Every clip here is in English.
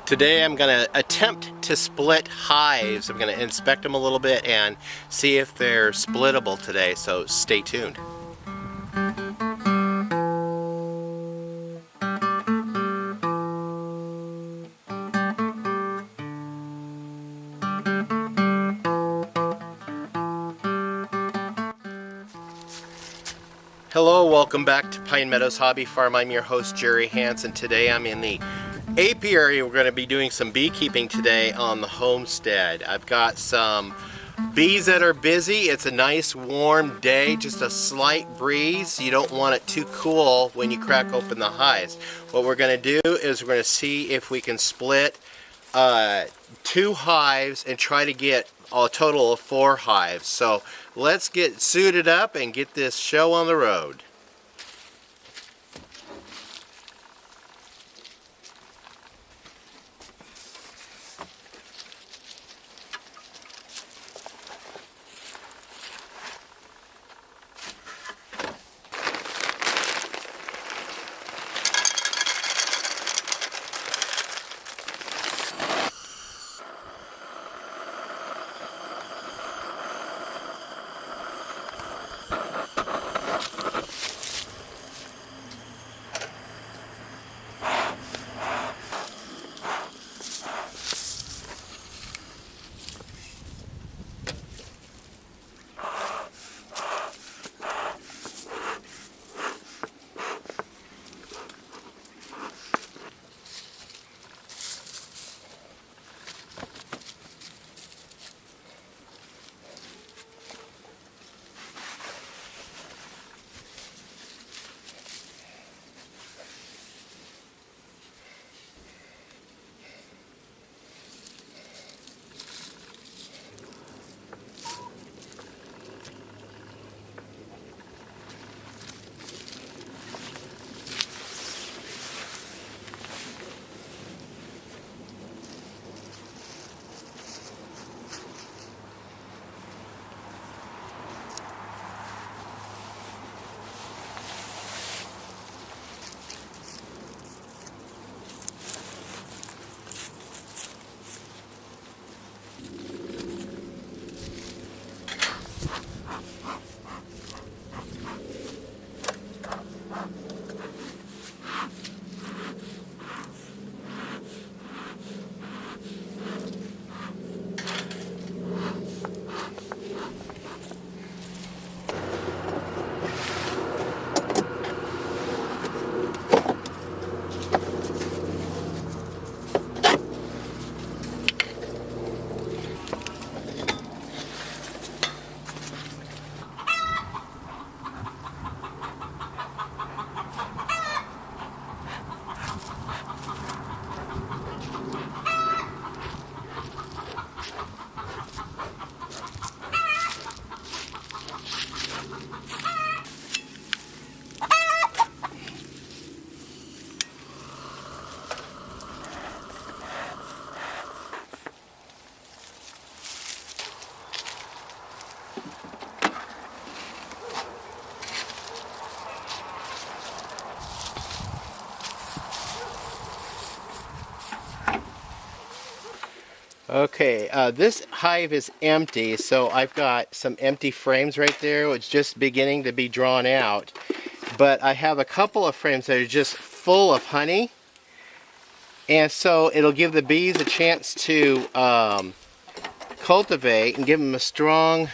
Today I'm going to attempt to split hives. I'm going to inspect them a little bit and see if they're splittable today, so stay tuned. Hello, welcome back to Pine Meadows Hobby Farm. I'm your host, Jerry Hansen. Today I'm in the apiary. We're going to be doing some beekeeping today on the homestead. I've got some bees that are busy. It's a nice warm day, just a slight breeze. You don't want it too cool when you crack open the hives. What we're going to do is we're going to see if we can split 2 hives and try to get a total of 4 hives. So let's get suited up and get this show on the road. Okay, this hive is empty, so I've got some empty frames right there. It's just beginning to be drawn out. But I have a couple of frames that are just full of honey. And so it'll give the bees a chance to cultivate and give them a strong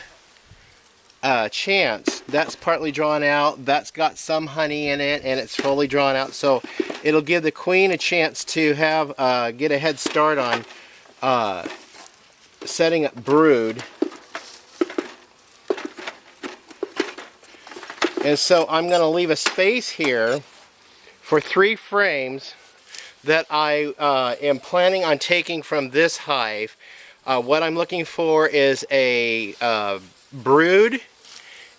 chance. That's partly drawn out. That's got some honey in it, and it's fully drawn out. So it'll give the queen a chance to have get a head start on setting up brood. And so I'm going to leave a space here for 3 frames that I am planning on taking from this hive. What I'm looking for is a brood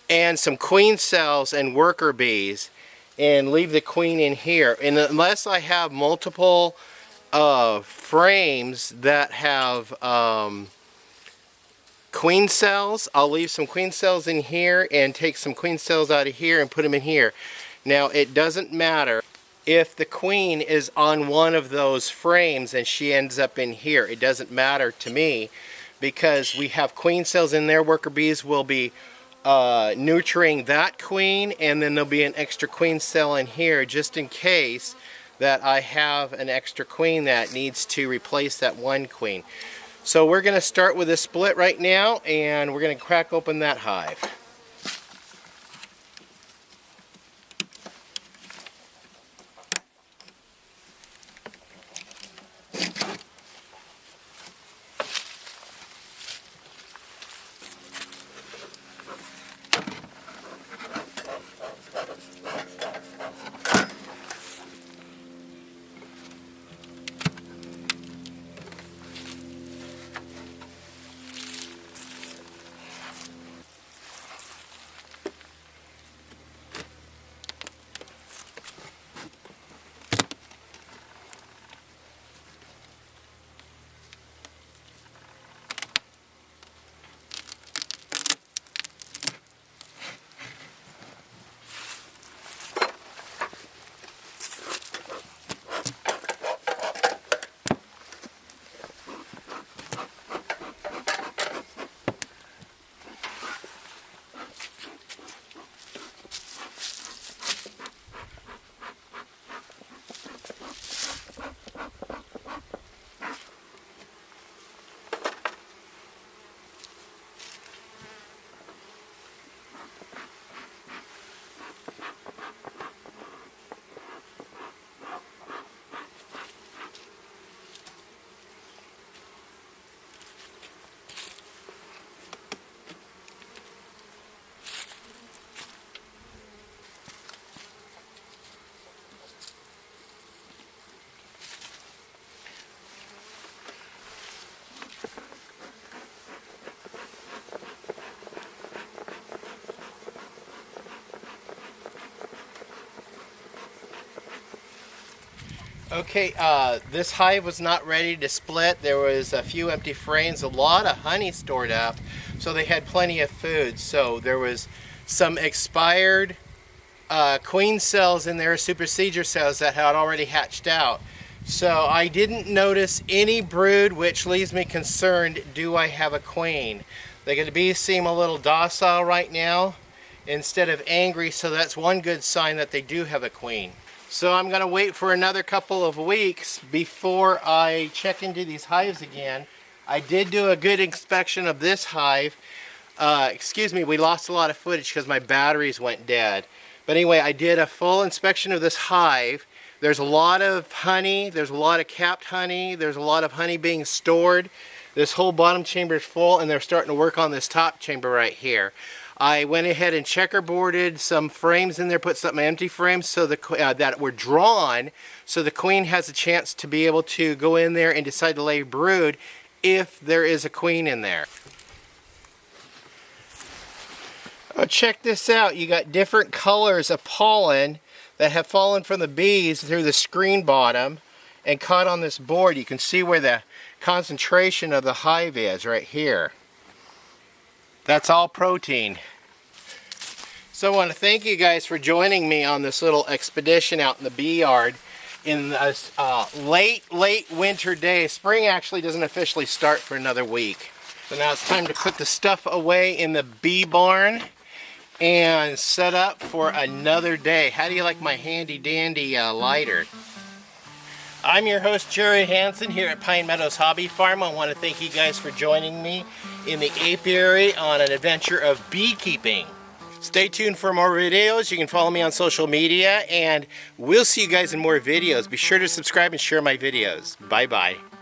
and some queen cells and worker bees, and leave the queen in here. And unless I have multiple frames that have queen cells, I'll leave some queen cells in here and take some queen cells out of here and put them in here. Now it doesn't matter if the queen is on one of those frames and she ends up in here. It doesn't matter to me because we have queen cells in there. Worker bees will be nurturing that queen, and then there'll be an extra queen cell in here just in case that I have an extra queen that needs to replace that one queen. So we're going to start with a split right now, and we're going to crack open that hive. Okay, this hive was not ready to split. There was a few empty frames, a lot of honey stored up, so they had plenty of food. So there was some expired queen cells in there, supersedure cells that had already hatched out. So I didn't notice any brood, which leaves me concerned, do I have a queen? The bees seem a little docile right now instead of angry, so that's one good sign that they do have a queen. So I'm going to wait for another couple of weeks before I check into these hives again. I did do a good inspection of this hive. Excuse me, we lost a lot of footage because my batteries went dead. But anyway, I did a full inspection of this hive. There's a lot of honey, there's a lot of capped honey, there's a lot of honey being stored. This whole bottom chamber is full, and they're starting to work on this top chamber right here. I went ahead and checkerboarded some frames in there, put some empty frames so that were drawn, so the queen has a chance to be able to go in there and decide to lay brood if there is a queen in there. Oh, check this out. You got different colors of pollen that have fallen from the bees through the screen bottom and caught on this board. You can see where the concentration of the hive is right here. That's all protein. So I want to thank you guys for joining me on this little expedition out in the bee yard in this late winter day. Spring actually doesn't officially start for another week. So now it's time to put the stuff away in the bee barn and set up for another day. How do you like my handy dandy lighter? I'm your host, Jerry Hansen, here at Pine Meadows Hobby Farm. I want to thank you guys for joining me in the apiary on an adventure of beekeeping. Stay tuned for more videos. You can follow me on social media, and we'll see you guys in more videos. Be sure to subscribe and share my videos. Bye-bye.